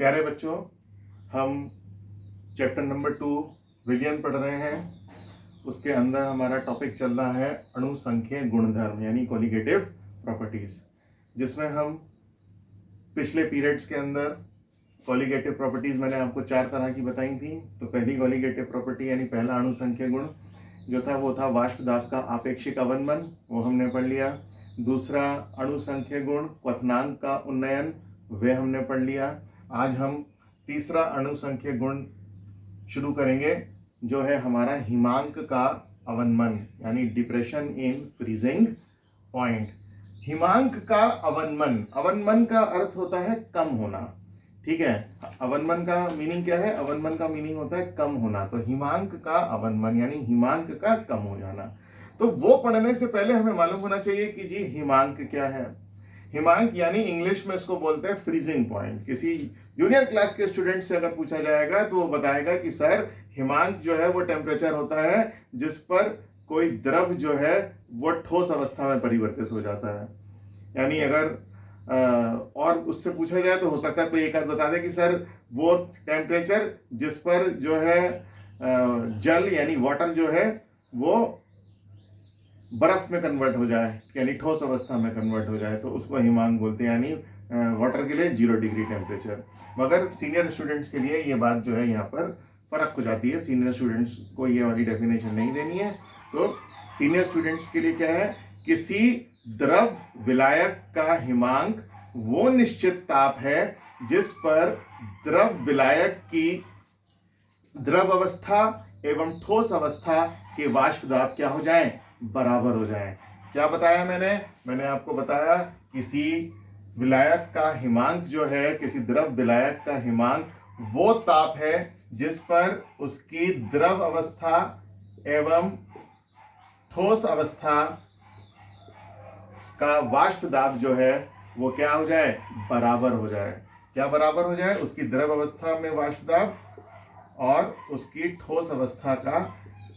प्यारे बच्चों, हम चैप्टर नंबर 2 विलियन पढ़ रहे हैं। उसके अंदर हमारा टॉपिक चल रहा है अणुसंख्यक गुणधर्म यानी कोलिगेटिव प्रॉपर्टीज, जिसमें हम पिछले पीरियड्स के अंदर कोलिगेटिव प्रॉपर्टीज मैंने आपको 4 तरह की बताई थी। तो पहली कोलिगेटिव प्रॉपर्टी यानी पहला अणुसंख्यक गुण जो था वो था वाष्प दाब का आपेक्षिक अवनमन, वो हमने पढ़ लिया। दूसरा अणुसंख्यक गुण क्वथनांक का उन्नयन, वे हमने पढ़ लिया। आज हम तीसरा अणुसंख्यक गुण शुरू करेंगे जो है हमारा हिमांक का अवनमन यानी डिप्रेशन इन फ्रीजिंग पॉइंट। हिमांक का अवनमन, अवनमन का अर्थ होता है कम होना, ठीक है। अवनमन का मीनिंग क्या है? अवनमन का मीनिंग होता है कम होना। तो हिमांक का अवनमन यानी हिमांक का कम हो जाना। तो वो पढ़ने से पहले हमें मालूम होना चाहिए कि जी हिमांक क्या है। हिमांक यानी इंग्लिश में इसको बोलते हैं फ्रीजिंग पॉइंट। किसी जूनियर क्लास के स्टूडेंट से अगर पूछा जाएगा तो वो बताएगा कि सर हिमांक जो है वो टेम्परेचर होता है जिस पर कोई द्रव जो है वो ठोस अवस्था में परिवर्तित हो जाता है। यानी अगर और उससे पूछा जाए तो हो सकता है कोई एक आध बता दे कि सर वो टेम्परेचर जिस पर जो है जल यानी वाटर जो है वो बर्फ में कन्वर्ट हो जाए यानी ठोस अवस्था में कन्वर्ट हो जाए, तो उसको हिमांक बोलते हैं। यानी वाटर के लिए 0 डिग्री टेम्परेचर। मगर सीनियर स्टूडेंट्स के लिए ये बात जो है यहाँ पर फर्क हो जाती है। सीनियर स्टूडेंट्स को ये वाली डेफिनेशन नहीं देनी है। तो सीनियर स्टूडेंट्स के लिए क्या है, किसी द्रव विलायक का हिमांक वो निश्चित ताप है जिस पर द्रव विलायक की द्रव अवस्था एवं ठोस अवस्था के वाष्प दाब क्या हो जाए, बराबर हो जाए। क्या बताया मैंने आपको बताया किसी विलायक का हिमांक जो है, किसी द्रव विलायक का हिमांक वो ताप है जिस पर उसकी द्रव अवस्था एवं ठोस अवस्था का वाष्प दाब जो है वो क्या हो जाए, बराबर हो जाए। क्या बराबर हो जाए? उसकी द्रव अवस्था में वाष्प दाब और उसकी ठोस अवस्था का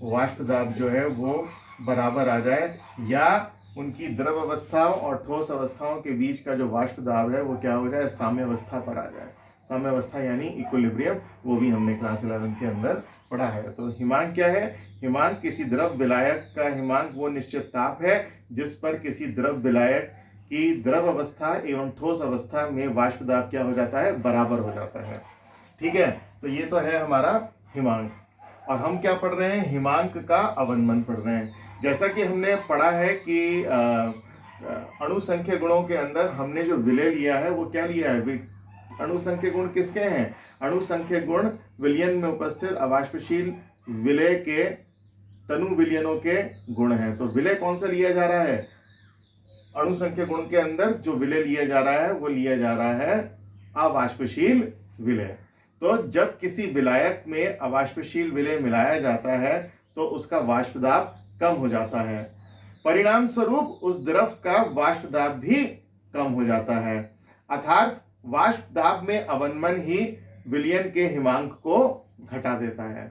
वाष्प दाब जो है वो बराबर आ जाए, या उनकी द्रव अवस्था और ठोस अवस्थाओं के बीच का जो वाष्प दाब है वो क्या हो जाए, साम्य अवस्था पर आ जाए। साम्य अवस्था यानी इक्विलिब्रियम, वो भी हमने क्लास 11 के अंदर पढ़ा है। तो हिमांक क्या है? हिमांक किसी द्रव विलायक का हिमांक वो निश्चित ताप है जिस पर किसी द्रव विलायक की द्रव अवस्था एवं ठोस अवस्था में वाष्प दाब क्या हो जाता है, बराबर हो जाता है। ठीक है, तो ये तो है हमारा हिमांक। और हम क्या पढ़ रहे हैं? हिमांक का अवनमन पढ़ रहे हैं। जैसा कि हमने पढ़ा है कि अणुसंख्यक गुणों के अंदर हमने जो विलय लिया है वो क्या लिया है? अणुसंख्यक गुण किसके हैं? अणुसंख्यक गुण विलयन में उपस्थित अवाष्पशील विलय के तनु विलयनों के गुण हैं। तो विलय कौन सा लिया जा रहा है? अणुसंख्यक गुण के अंदर जो विलय लिया जा रहा है वो लिया जा रहा है अवाष्पशील विलय। तो जब किसी विलायक में अवाष्पशील विलय मिलाया जाता है तो उसका वाष्प दाब कम हो जाता है। परिणाम स्वरूप उस द्रव का वाष्प दाब भी कम हो जाता है। अर्थात वाष्प दाब में अवनमन ही विलयन के हिमांक को घटा देता है।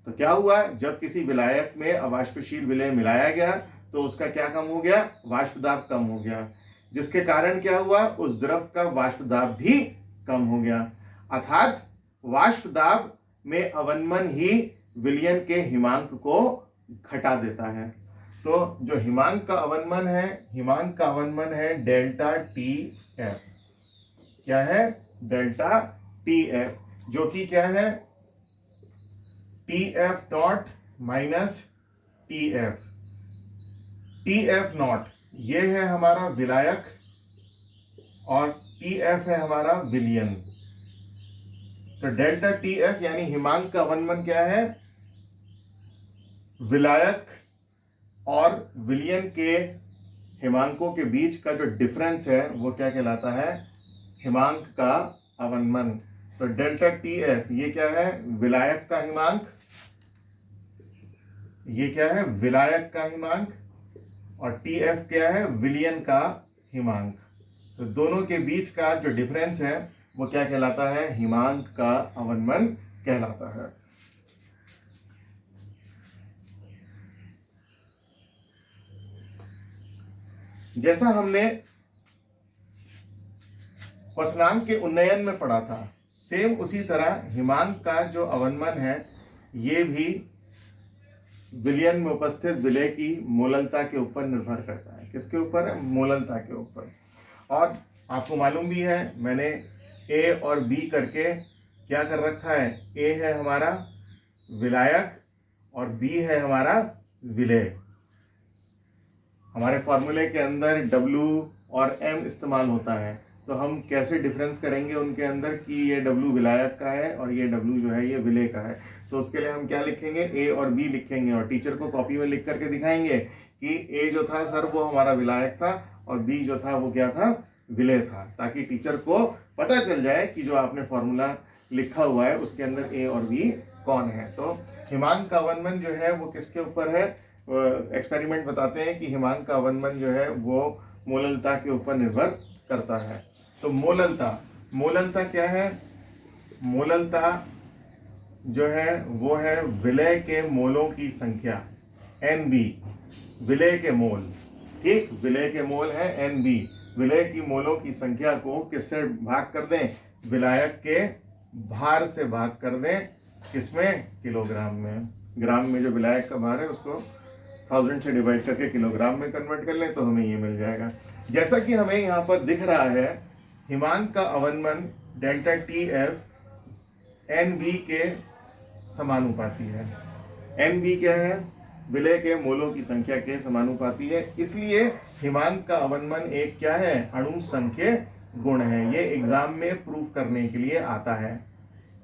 तो क्या हुआ? जब किसी विलायक में अवाष्पशील विलय मिलाया गया तो उसका क्या कम हो गया? वाष्प दाब कम हो गया, जिसके कारण क्या हुआ? उस द्रव का वाष्प दाब भी कम हो गया। अर्थात वाष्प दाब में अवनमन ही विलयन के हिमांक को घटा देता है। तो जो हिमांक का अवनमन है, हिमांक का अवनमन है डेल्टा टी एफ। क्या है? डेल्टा टी एफ, जो कि क्या है? T F not minus T F. T F not ये है हमारा विलायक और टी एफ है हमारा विलयन। तो डेल्टा टी एफ यानी हिमांक का अवनमन क्या है? विलायक और विलयन के हिमांकों के बीच का जो डिफरेंस है वो क्या कहलाता है? हिमांक का अवनमन। तो डेल्टा टी एफ ये क्या है? विलायक का हिमांक। ये क्या है? विलायक का हिमांक। और टी एफ क्या है? विलयन का हिमांक। तो दोनों के बीच का जो डिफरेंस है वो क्या कहलाता है? हिमांक का अवनमन कहलाता है। जैसा हमने क्वथनांक के उन्नयन में पढ़ा था, सेम उसी तरह हिमांक का जो अवनमन है ये भी विलयन में उपस्थित विलय की मोललता के ऊपर निर्भर करता है। किसके ऊपर है? मोललता के ऊपर। और आपको मालूम भी है मैंने ए और बी करके क्या कर रखा है, ए है हमारा विलायक और बी है हमारा विलय। हमारे फॉर्मूले के अंदर W और M इस्तेमाल होता है, तो हम कैसे डिफरेंस करेंगे उनके अंदर कि ये W विलायक का है और ये W जो है ये विलय का है। तो उसके लिए हम क्या लिखेंगे, A और B लिखेंगे और टीचर को कॉपी में लिख करके दिखाएंगे कि A जो था सर वो हमारा विलायक था और B जो था वो क्या था, विलय था, ताकि टीचर को पता चल जाए कि जो आपने फॉर्मूला लिखा हुआ है उसके अंदर A और B कौन है। तो हिमांक का अवनमन जो है वो किसके ऊपर है, एक्सपेरिमेंट बताते हैं कि हिमांक का अवनमन जो है वो मोललता के ऊपर निर्भर करता है। तो मोललता क्या है? मोललता जो है वो है विलय के मोलों की संख्या NB, विलय के मोल। ठीक, विलय के मोल है NB। विलय की मोलों की संख्या को किससे भाग कर दें? विलायक के भार से भाग कर दें। किसमें? किलोग्राम में। ग्राम में जो विलायक का भार है उसको 1000 से डिवाइड करके किलोग्राम में कन्वर्ट कर लें तो हमें ये मिल जाएगा। जैसा कि हमें यहाँ पर दिख रहा है हिमांक का अवनमन डेल्टा TF NB के समानुपाती है। NB क्या है? विलय के मोलों की संख्या के समानुपाती है, इसलिए हिमांक का अवनमन एक क्या है, अणु संख्य गुण है। ये एग्जाम में प्रूफ करने के लिए आता है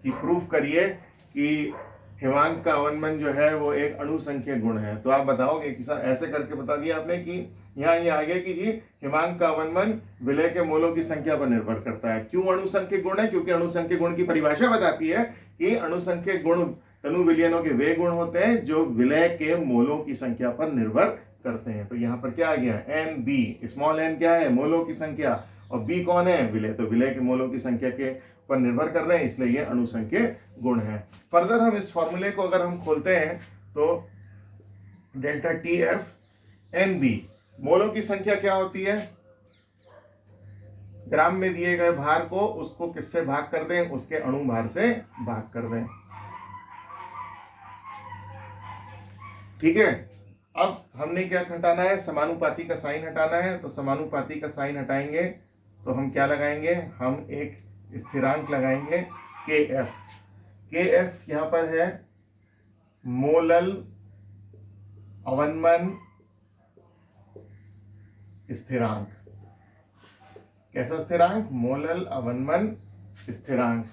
कि प्रूफ करिए कि हिमांक का अवनमन जो है वो एक अणु संख्य गुण है। तो आप बताओगे कि सर ऐसे करके बता दिया आपने कि यहाँ ये आ गया कि जी हिमांक का अवनमन विलय के मोलों की संख्या पर निर्भर करता है। क्यों अणु संख्य गुण है? क्योंकि अणु संख्य गुण की परिभाषा बताती है कि अणु संख्य गुण तनु विलयनों के वे गुण होते हैं जो विलय के मोलों की संख्या पर निर्भर करते हैं। तो यहाँ पर क्या आ गया, NB, स्मॉल n क्या है, मोलों की संख्या, और B कौन है, विलय। तो विलय के मोलों की संख्या के पर निर्भर कर रहे हैं, इसलिए ये अणु संख्य गुण है। फर्दर हम इस फॉर्मूले को अगर हम खोलते हैं तो डेल्टा TF NB, मोलों की संख्या क्या होती है, ग्राम में दिए गए भार को उसको किससे भाग कर दें, उसके अणु भार से भाग कर दें। ठीक है, अब हमने क्या हटाना है, समानुपाती का साइन हटाना है। तो समानुपाती का साइन हटाएंगे तो हम क्या लगाएंगे, हम एक स्थिरांक लगाएंगे KF। KF यहां पर है मोलल अवनमन स्थिरांक। कैसा स्थिरांक, मोलल अवनमन स्थिरांक,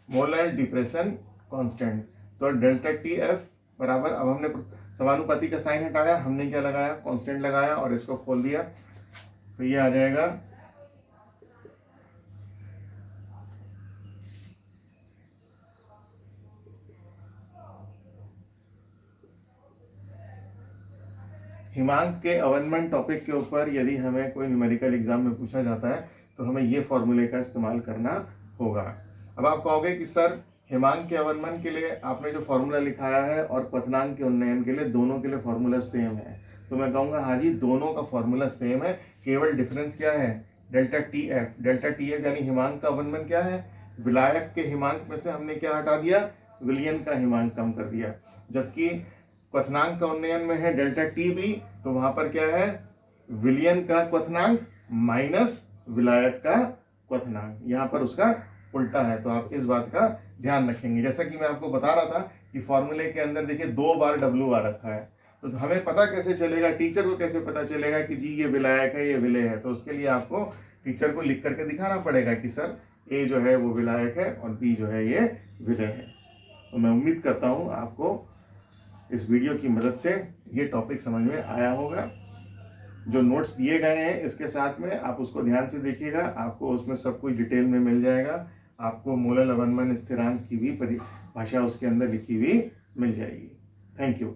मोलल डिप्रेशन कांस्टेंट। तो डेल्टा TF बराबर, अब हमने समानुपाती का साइन हटाया, हमने क्या लगाया, कांस्टेंट लगाया और इसको खोल दिया तो ये आ जाएगा हिमांक के अवनमन टॉपिक के ऊपर यदि हमें कोई न्यूमेरिकल एग्जाम में पूछा जाता है तो हमें ये फॉर्मूले का इस्तेमाल करना होगा। अब आप कहोगे कि सर हिमांक के अवनमन के लिए आपने जो फॉर्मूला लिखाया है और क्वथनांक के उन्नयन के लिए दोनों के लिए फॉर्मूला सेम है। तो मैं कहूँगा हाँ जी दोनों का फॉर्मूला सेम है, केवल डिफरेंस क्या है, डेल्टा TF। डेल्टा TF यानी हिमांक का अवनमन क्या है, विलायक के हिमांक में से हमने क्या हटा दिया, विलयन का हिमांक कम कर दिया। जबकि क्वथनांक का उन्नयन में है डेल्टा TB, तो वहां पर क्या है, विलयन का क्वथनांक माइनस विलायक का क्वथनांक, यहाँ पर उसका उल्टा है। तो आप इस बात का ध्यान रखेंगे। जैसा कि मैं आपको बता रहा था कि फॉर्मूले के अंदर देखिए 2 बार W आ रखा है, तो हमें पता कैसे चलेगा, टीचर को कैसे पता चलेगा कि जी ये विलायक है ये विलय है। तो उसके लिए आपको टीचर को लिख करके दिखाना पड़ेगा कि सर A जो है वो विलायक है और B जो है ये विलय है। तो मैं उम्मीद करता हूँ आपको इस वीडियो की मदद से ये टॉपिक समझ में आया होगा। जो नोट्स दिए गए हैं इसके साथ में आप उसको ध्यान से देखिएगा, आपको उसमें सब कुछ डिटेल में मिल जाएगा। आपको मोलल अवनमन स्थिरांक की भी परिभाषा उसके अंदर लिखी हुई मिल जाएगी। Thank you.